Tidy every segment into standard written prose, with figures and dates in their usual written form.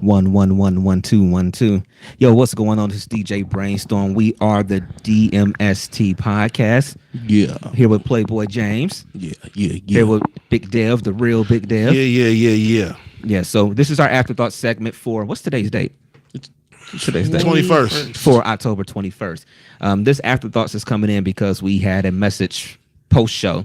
1111212. Yo, what's going on? This is DJ Brainstorm. We are the DMST podcast. Yeah. Here with Playboy James. Yeah. Here with Big Dev, the real Big Dev. Yeah. Yeah, so this is our afterthought segment for what's today's date? Today's date 21st. For October 21st. This afterthoughts is coming in because we had a message post show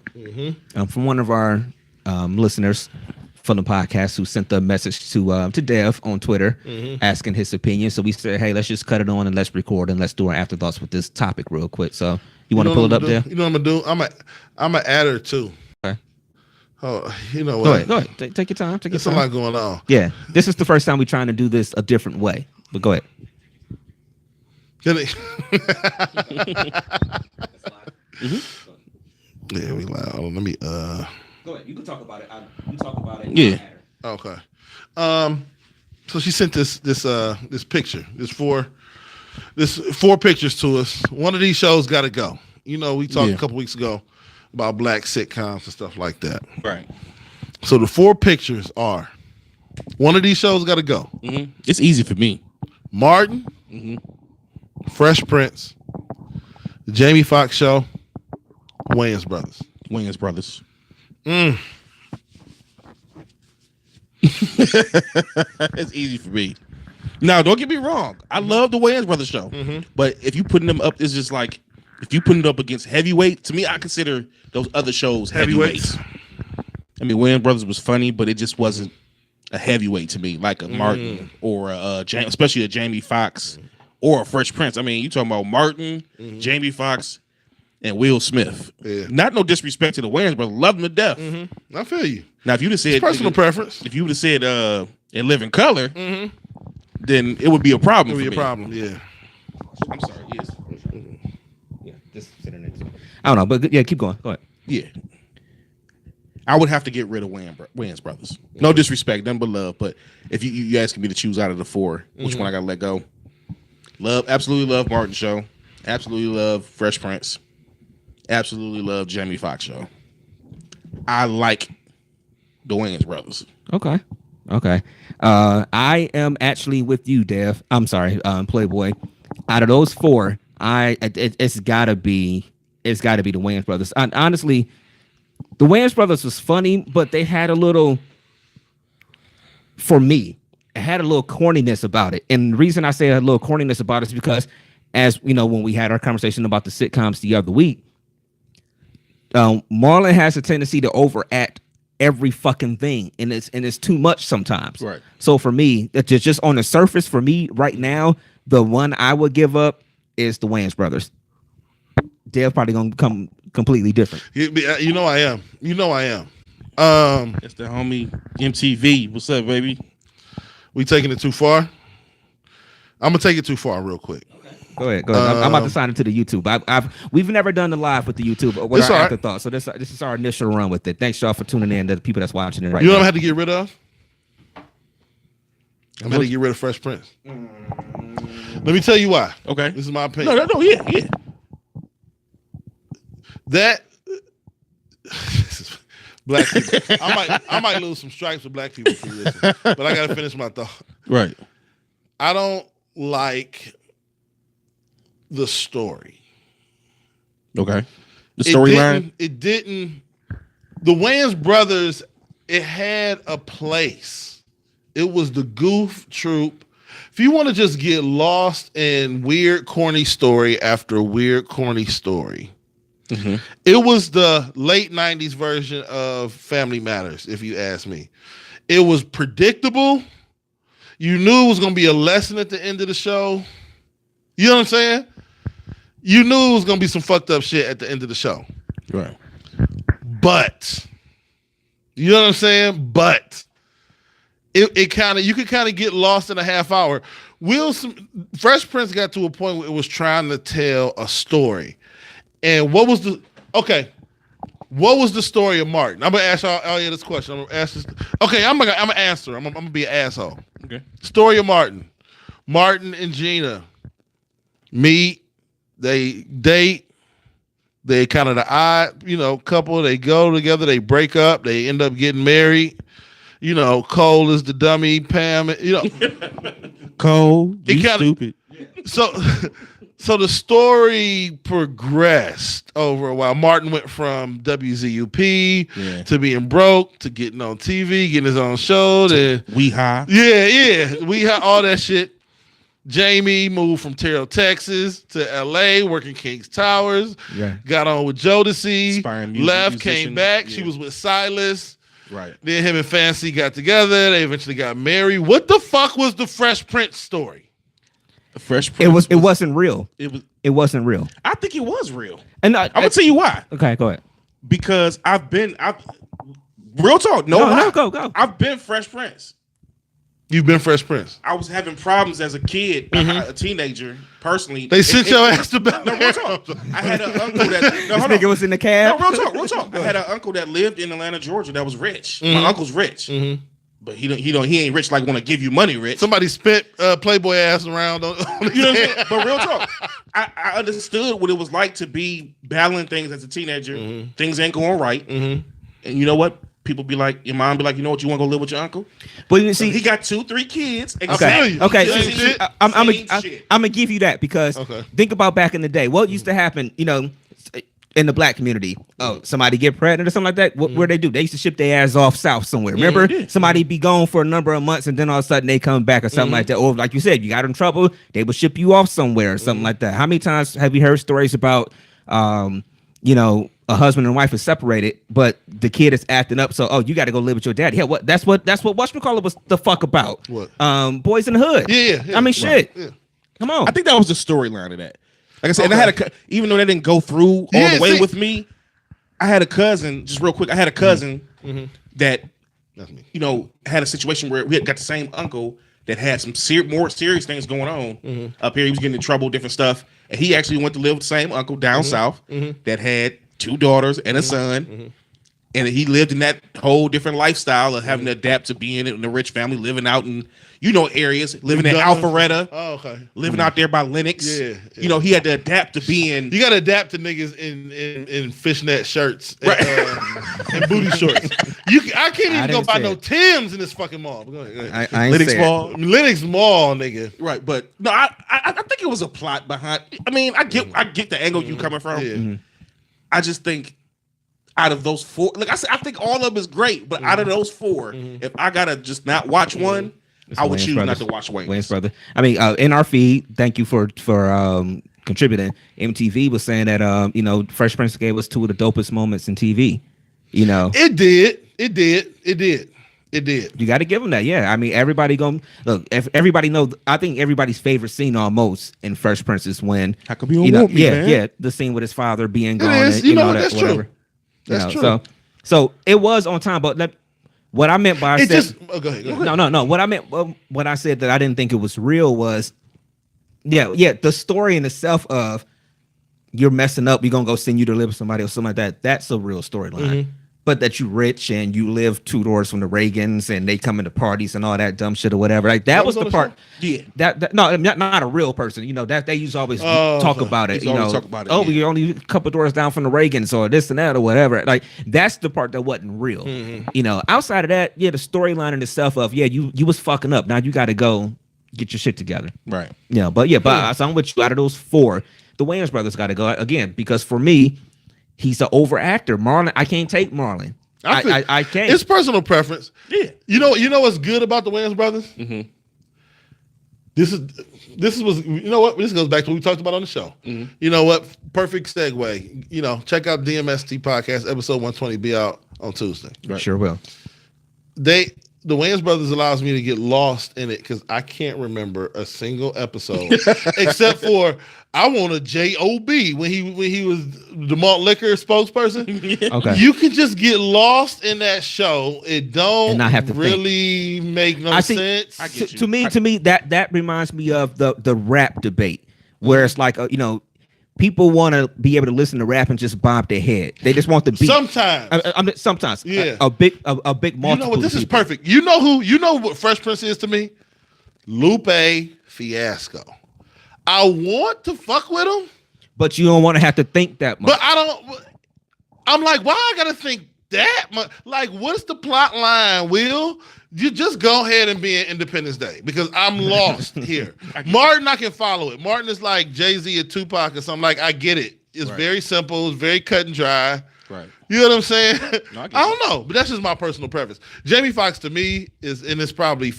from one of our listeners from the podcast who sent the message to Dev on Twitter asking his opinion. So we said, hey, let's just cut it on and let's record and let's do our afterthoughts with this topic real quick. So you want to pull it up there? You know what I'm gonna do? I'm a adder too. Okay. Oh, you know what? Go ahead. Take your time. There's a lot going on. Yeah, this is the first time we're trying to do this a different way. But go ahead. Yeah, we loud. Let me Go ahead. You can talk about it. You talk about it. Yeah. Okay. So she sent this picture. This four pictures to us. One of these shows got to go. You know, we talked a couple weeks ago about black sitcoms and stuff like that. Right. So the four pictures are: one of these shows got to go. Mm-hmm. It's easy for me. Martin, Fresh Prince, the Jamie Foxx Show, Wayans Brothers. It's easy for me. Now, don't get me wrong. I love the Wayans Brothers show. But if you putting them up, it's just like if you putting it up against heavyweight, to me, I consider those other shows heavyweights. I mean, Wayans Brothers was funny, but it just wasn't a heavyweight to me, like a Martin or especially a Jamie Foxx or a Fresh Prince. I mean, you talking about Martin, Jamie Foxx, and Will Smith. Yeah. Not no disrespect to the Wayans brothers, love them to death. I feel you. Now, if you'd have said it's personal preference, if you would have said In Living Color, then it would be a problem. It would be a problem. Yeah. I'm sorry. Yes. Yeah. Just sit in it. I don't know, but yeah, keep going. Go ahead. Yeah. I would have to get rid of Wayans Brothers. No disrespect, nothing but love. But if you asking me to choose out of the four, which one I gotta let go? Absolutely love Martin Show. Absolutely love Fresh Prince. Absolutely love Jamie Foxx Show. I like the Wayans Brothers. Okay. I am actually with you, Dev. I'm sorry, Playboy. Out of those four, it's gotta be the Wayans Brothers. Honestly, the Wayans Brothers was funny, but they had a little, for me, it had a little corniness about it. And the reason I say a little corniness about it is because, as you know, when we had our conversation about the sitcoms the other week, Marlon has a tendency to overact every fucking thing, and it's too much sometimes. Right. So for me, it's just on the surface, for me right now, the one I would give up is the Wayans Brothers. They're probably gonna become completely different. You know I am. It's the homie MTV. What's up, baby? We taking it too far? I'm gonna take it too far real quick. Go ahead. I'm about to sign into the YouTube. We've never done the live with the YouTube with our afterthought, so this is our initial run with it. Thanks y'all for tuning in. To the people that's watching it right now. You know what I had to get rid of? I had to get rid of Fresh Prince. Let me tell you why. Okay, this is my opinion. No, yeah. That black people. I might lose some stripes with black people for this, but I gotta finish my thought. Right. I don't like the story. Okay. The storyline. It didn't. The Wayans Brothers. It had a place. It was the goof troop. If you want to just get lost in weird, corny story after weird, corny story. It was the late 90s version of Family Matters, if you ask me. It was predictable. You knew it was going to be a lesson at the end of the show. You know what I'm saying? You knew it was going to be some fucked up shit at the end of the show. Right. But, you know what I'm saying? But, it kind of, you could kind of get lost in a half hour. Fresh Prince got to a point where it was trying to tell a story. And what was the story of Martin? I'm gonna ask y'all this question. I'm gonna ask this. Okay, I'm gonna answer. I'm gonna be an asshole. Okay. Story of Martin. Martin and Gina meet. They date. They kind of the odd, couple. They go together. They break up. They end up getting married. You know, Cole is the dummy, Pam. You know, Cole, you kinda- stupid. so so the story progressed over a while. Martin went from WZUP to being broke to getting on TV, getting his own show. Then We high. we had all that shit. Jamie moved from Terrell, Texas to LA, working King's Towers. Yeah. Got on with Jodeci. Aspiring music Left, musician. came back. Yeah. She was with Silas. Right. Then him and Fancy got together. They eventually got married. What the fuck was the Fresh Prince story? The Fresh Prince. It wasn't real. It wasn't real. I think it was real. And I'm gonna tell you why. Okay, go ahead. Because real talk. No, go. I've been Fresh Prince. You've been Fresh Prince. I was having problems as a kid, a teenager, personally. They sent your ass to bed. No, real talk. I had an uncle that. This nigga was in the cab. No, real talk. I had an uncle that lived in Atlanta, Georgia, that was rich. My uncle's rich, but he ain't rich like want to give you money, rich. Somebody spent Playboy ass around on You know what I'm saying? But real talk, I understood what it was like to be battling things as a teenager. Things ain't going right, and you know what? People be like, your mom be like, you know what? You want to go live with your uncle? But you see, He got 2-3 kids. okay. Same shit. I'm Same gonna shit. give you that because think about back in the day. What used to happen, you know, in the black community? Oh, somebody get pregnant or something like that. What they do? They used to ship their ass off south somewhere. Remember, somebody be gone for a number of months and then all of a sudden they come back or something like that. Or like you said, you got in trouble, they would ship you off somewhere or something like that. How many times have you heard stories about, you know, a husband and wife is separated, but the kid is acting up. So, you got to go live with your daddy. Yeah, that's what whatchamacallit was the fuck about. What? Boys in the Hood. Yeah. I mean, shit. Yeah. Come on. I think that was the storyline of that. Like I said, and I had even though that didn't go through all the way with me, I had a cousin. Just real quick, I had a cousin that you know had a situation where we had got the same uncle that had some more serious things going on up here. He was getting in trouble, different stuff, and he actually went to live with the same uncle down south that had 2 daughters and a son. And he lived in that whole different lifestyle of having to adapt to being in a rich family, living out in, you know, areas, living in Alpharetta, living out there by Lenox. Yeah. You know, he had to adapt to being. You got to adapt to niggas in fishnet shirts and booty shorts. I can't even go buy no Timbs in this fucking mall. Go ahead. I ain't Lenox say Mall. Lenox Mall, nigga. Right, but no, I think it was a plot behind. I mean, I get the angle you coming from. Yeah. I just think out of those 4, like I said, I think all of them is great, but out of those 4, if I gotta just not watch one, I would choose not to watch Wayne's brother. I mean, in our feed, thank you for contributing. MTV was saying that you know, Fresh Prince gave us 2 of the dopest moments in TV. You know, it did. You got to give them that. Yeah, I mean, everybody gonna look. If everybody knows, I think everybody's favorite scene almost in Fresh Prince is when How come you don't want me, man? Yeah, the scene with his father being gone. is. And, You know, that, that's whatever. true. That's true. So it was on time, but what I meant by Go ahead. no. What I meant when I said that I didn't think it was real was, the story in itself of you're messing up, we're gonna go send you to live with somebody or something like that. That's a real storyline. But that you rich and you live 2 doors from the Reagans and they come into parties and all that dumb shit or whatever. Like that was the part. Yeah. That no, not a real person. You know that they used to always talk about it. You know, talk about it, oh, we're only a couple doors down from the Reagans or this and that or whatever. Like that's the part that wasn't real. You know, outside of that, the storyline in itself of you was fucking up. Now you got to go get your shit together. Right. Yeah, but I'm with you. Out of those 4, the Wayans brothers got to go again because for me, he's an overactor. Marlon, I can't take Marlon. I can't. It's personal preference. Yeah. You know what's good about the Wayans brothers? This goes back to what we talked about on the show. You know what? Perfect segue. You know, check out DMST podcast episode 120. Be out on Tuesday. Right. Sure will. The Wayans brothers allows me to get lost in it because I can't remember a single episode except for I want a J.O.B. when he was the malt liquor spokesperson. Okay. You can just get lost in that show. It don't not have to really make no sense. I get you. To me, that reminds me of the rap debate where it's like you know, people want to be able to listen to rap and just bob their head. They just want the beat. Sometimes. I mean, sometimes. Yeah. A big multiple. You know what? This is perfect. You know what Fresh Prince is to me? Lupe Fiasco. I want to fuck with him. But you don't want to have to think that much. But I don't. I'm like, why I gotta think that much. Like, what's the plot line, Will? You just go ahead and be an Independence Day because I'm lost here. Martin, I can follow it. Martin is like Jay-Z or Tupac or something. Like, I get it. It's very simple. It's very cut and dry. Right. You know what I'm saying? No, I don't know, but that's just my personal preference. Jamie Foxx to me is, and it's probably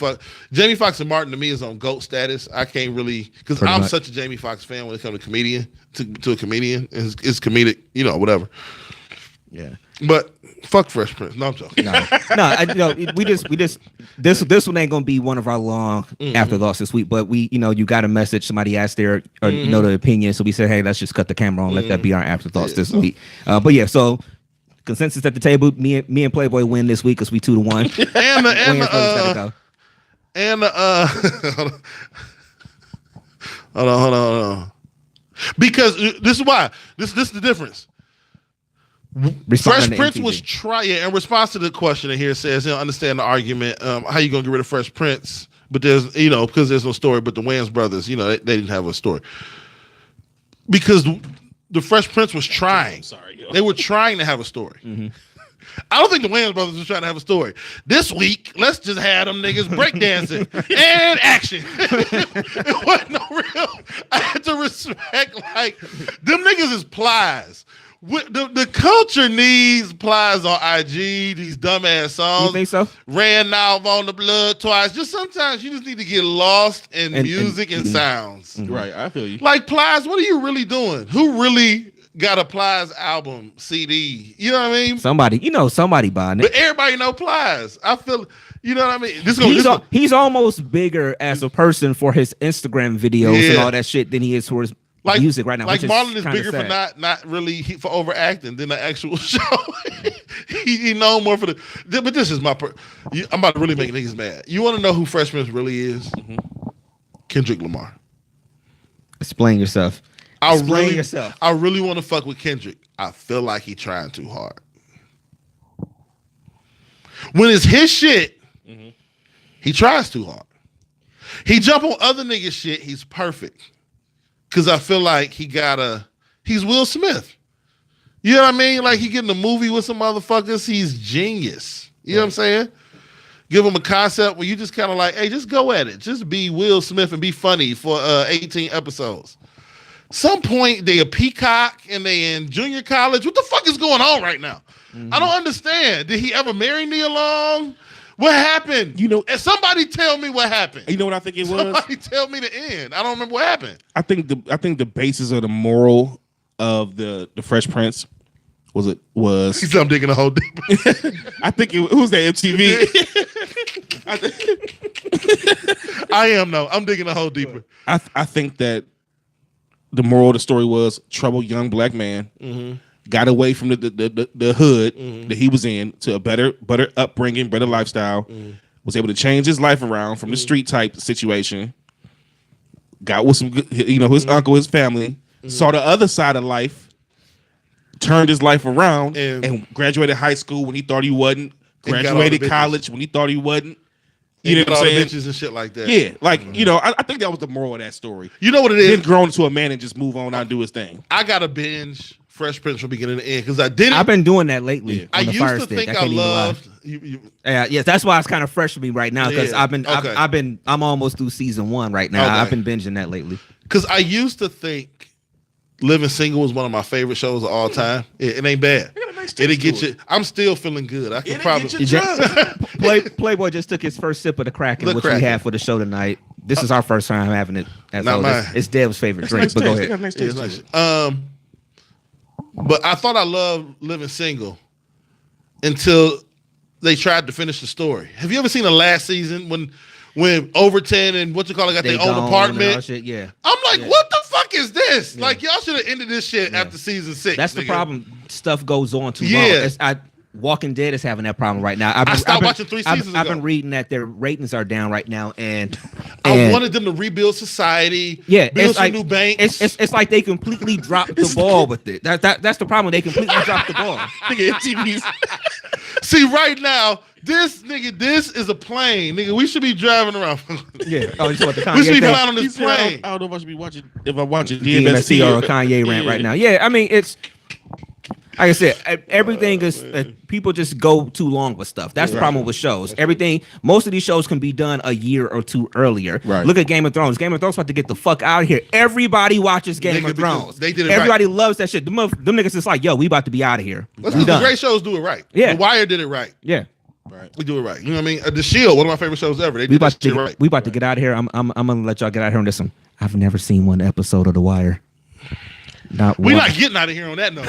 Jamie Foxx and Martin to me is on GOAT status. I can't really, because I'm such a Jamie Foxx fan when it comes to comedian, to a comedian. It's comedic, whatever. Yeah. But fuck Fresh Prince. No, I'm joking. We just this one ain't gonna be one of our long afterthoughts this week. But you got a message. Somebody asked their the opinion, so we said, hey, let's just cut the camera on. Let that be our afterthoughts this week. But yeah, so consensus at the table. Me and Playboy win this week because we 2-1. Hold on. Because this is why. This is the difference. Fresh Prince was in response to the question in here, says he'll understand the argument. How you gonna get rid of Fresh Prince? But there's because there's no story. But the Wayans brothers, they didn't have a story because the Fresh Prince was trying. They were trying to have a story. Mm-hmm. I don't think the Wayans brothers was trying to have a story. This week, let's just have them niggas breakdancing and action. It wasn't no real. I had to respect them niggas is plies. The culture needs plies on IG, these dumbass songs. You think so? Ran off on the blood twice. Just sometimes you just need to get lost in music and sounds. Mm-hmm. Right, I feel you. Like Plies, what are you really doing? Who really got a Plies album CD? You know what I mean? Somebody buying it. But everybody know Plies. I feel, you know what I mean? He's almost bigger as a person for his Instagram videos and all that shit than he is for his music right now. Like Marlon is bigger for not really for overacting than the actual show. he known more for but this is I'm about to really make niggas mad. You want to know who Fresh Prince really is? Mm-hmm. Kendrick Lamar. Explain yourself. I really want to fuck with Kendrick. I feel like he trying too hard. When it's his shit, he tries too hard. He jump on other niggas' shit. He's perfect. Because I feel like he's Will Smith. You know what I mean? Like he getting a movie with some motherfuckers. He's genius. You know what I'm saying? Give him a concept where you just kind of like, hey, just go at it. Just be Will Smith and be funny for 18 episodes. Some point they a peacock and they in junior college. What the fuck is going on right now? Mm-hmm. I don't understand. Did he ever marry Nia Long? What happened? And somebody tell me what happened. You know what I think it was? Somebody tell me the end. I don't remember what happened. I think the basis of the moral of the Fresh Prince was. He said I'm digging a hole deeper. I think it was that MTV. I am though. I'm digging a hole deeper. I think that the moral of the story was troubled young black man. Mm-hmm. Got away from the hood that he was in to a better upbringing, better lifestyle. Was able to change his life around from the street type situation. Got with some good, his uncle, his family. Saw the other side of life. Turned his life around and graduated high school when he thought he wasn't. Graduated college when he thought he wasn't. You know what I'm saying? Bitches and shit like that. Yeah, I think that was the moral of that story. You know what it is? Then grown into a man and just move on and do his thing. I gotta binge Fresh Prince from beginning to end because I didn't. I've been doing that lately. Yeah. I used to think I loved. Yes, that's why it's kind of fresh for me right now because I'm almost through season 1 right now. Okay. I've been binging that lately. Because I used to think Living Single was one of my favorite shows of all time. It ain't bad. It'll get you. I'm still feeling good. I can probably. Playboy just took his first sip of the Kraken, which we had for the show tonight. This is our first time having it. It's Dev's favorite drink. But go ahead. Nice. But I thought I loved Living Single until they tried to finish the story. Have you ever seen the last season when Overton and got their own apartment? Shit, yeah. I'm like, what the fuck is this? Yeah. Like y'all should have ended this shit after season 6. That's the problem. Stuff goes on too long. Walking Dead is having that problem right now. I stopped watching 3 seasons ago. I've been reading that their ratings are down right now, and I wanted them to rebuild society. Yeah, build some new banks. It's like they completely dropped the ball with it. That's the problem. They completely dropped the ball. See, right now, this is a plane, nigga. We should be driving around. Yeah. Oh, you talking about the Kanye we should be thing? flying on this plane. I don't know if I should be watching. If I'm watching DMSC or a Kanye rant right now. Yeah, I mean it's. Like I said, everything is people just go too long with stuff. That's the problem with shows. Everything, most of these shows can be done a year or two earlier. Right. Look at Game of Thrones. Game of Thrones about to get the fuck out of here. Everybody watches Game of Thrones. They did it Everybody loves that shit. Them niggas is like, yo, we about to be out of here. The great shows do it right. Yeah. The Wire did it right. Yeah. Right. We do it right. You know what I mean? The Shield, one of my favorite shows ever. They We did about that shit right. we about to get out of here. I'm gonna let y'all get out of here on this one. I've never seen one episode of The Wire. Not We're one. not getting out of here on that note.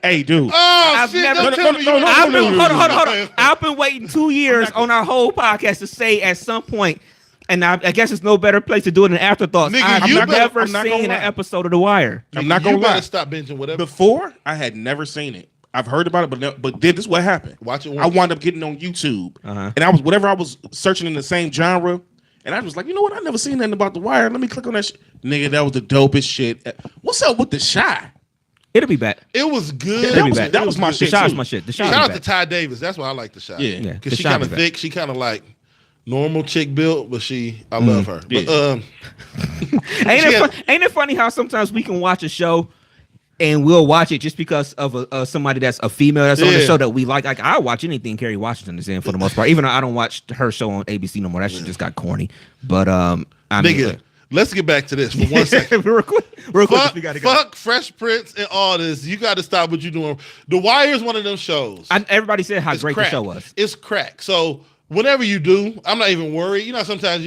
Hey, dude. Oh, shit. Don't tell me no, Hold on. I've been waiting 2 years on our whole podcast to say at some point, and I guess it's no better place to do it than Afterthoughts. Nigga, I've you never I'm not gonna seen an lie. episode of The Wire. I'm not gonna You lie. better stop binging whatever. Before, I had never seen it. I've heard about it, but then this is what happened. Watch it I once. wound up getting on YouTube, and I was searching in the same genre, and I was like, you know what? I never seen nothing about The Wire. Let me click on that shit. Nigga, that was the dopest shit. What's up with The Shy? It'll be back. It was good. That was my The shit. Shy's too. my shit. The Shy Shout be out back. to Ty Davis. That's why I like The Shy. Yeah. Because The she Shy kind be of back. thick. She kind of like normal chick built, but I love her. But Ain't it funny how sometimes we can watch a show and we'll watch it just because of somebody that's a female that's on the Yeah. show that we like. Like I watch anything Kerry Washington is in for the most part, even though I don't watch her show on ABC no more. That shit just got corny. But I mean, nigga, let's get back to this for 1 second. real quick, we gotta go. Fuck Fresh Prince and all this. You got to stop what you're doing. The Wire is one of them shows. Everybody said how It's great crack. the show was. It's crack. So whenever you do, I'm not even worried. You know, sometimes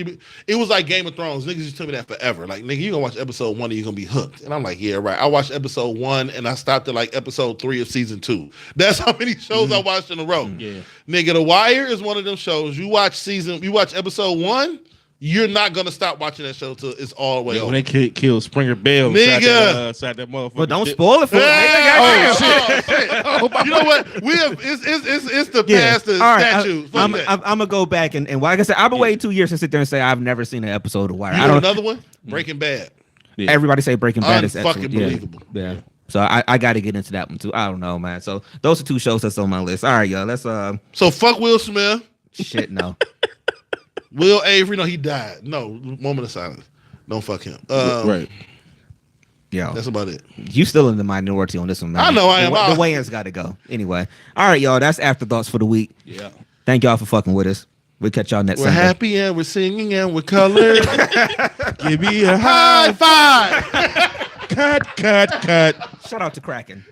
it was like Game of Thrones. Niggas used to tell me that forever. Like, nigga, you gonna watch episode 1 and you're gonna be hooked. And I'm like, yeah, right. I watched episode 1 and I stopped at like episode 3 of season 2. That's how many shows I watched in a row. Yeah. Nigga, The Wire is one of them shows. You watch episode 1, you're not gonna stop watching that show till it's all the way When over. they killed Springer Bell Nigga. inside that motherfucker. But don't spoil it for me. Oh, shit. You know what? It's the past the All right, statue. I'm gonna go back and like I said, I've been waiting 2 years to sit there and say I've never seen an episode of Wire. You I know don't. another one? Breaking Bad. Yeah. Everybody say Breaking Bad is Unfucking excellent. believable. Yeah. So I got to get into that one too. I don't know, man. So those are 2 shows that's on my list. All right, y'all. Let's So fuck Will Smith. shit. No. Will Avery, no, he died. No, moment of silence. Don't fuck him. Right. Yo, That's about it. you still in the minority on this one, man. I know I am. The weigh-ins got to go. Anyway. All right, y'all. That's Afterthoughts for the week. Yeah. Thank y'all for fucking with us. We'll catch y'all next We're Sunday. happy and we're singing and we're colored. Give me a High five. cut. Shout out to Kraken.